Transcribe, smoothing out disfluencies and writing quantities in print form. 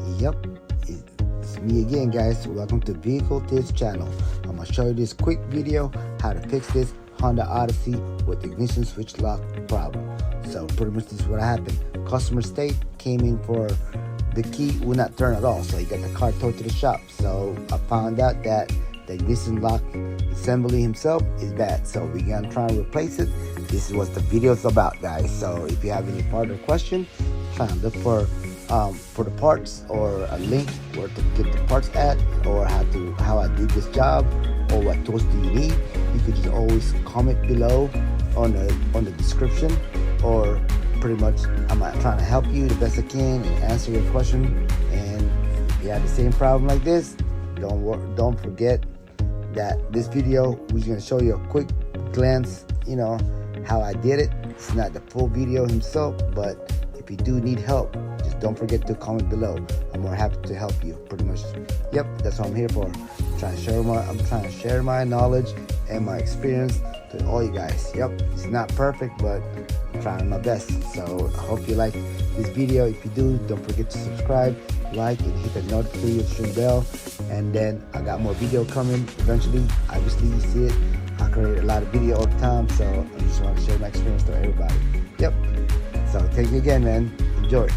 Yep, it's me again, guys. Welcome to VehiclesTips channel. I'm gonna show you this quick video how to fix this Honda Odyssey with ignition switch lock problem. So pretty much this is what happened. Customer state came in for the key would not turn at all, so he got the car towed to the shop. So I found out that the ignition lock assembly himself is bad, so we're gonna try and replace it. This is what the video is about, guys. So if you have any further question, try and look for the parts or a link where to get the parts at, or how I do this job, or what tools do you need. You could just always comment below on the description, or pretty much I'm trying to help you the best I can and answer your question. And if you have the same problem like this, don't forget that this video we're gonna show you a quick glance, how I did it. It's not the full video himself, but if you do need help, just don't forget to comment below. I'm more happy to help you. Pretty much, yep, that's what I'm here for. I'm trying to share my knowledge and my experience to all you guys. Yep, it's not perfect, but I'm trying my best. So I hope you like this video. If you do, don't forget to subscribe, like, and hit the notification bell. And then I got more video coming eventually. Obviously, you see it. I create a lot of video all the time, so I just want to share my experience to everybody. Yep. So thank you again, man. Enjoy.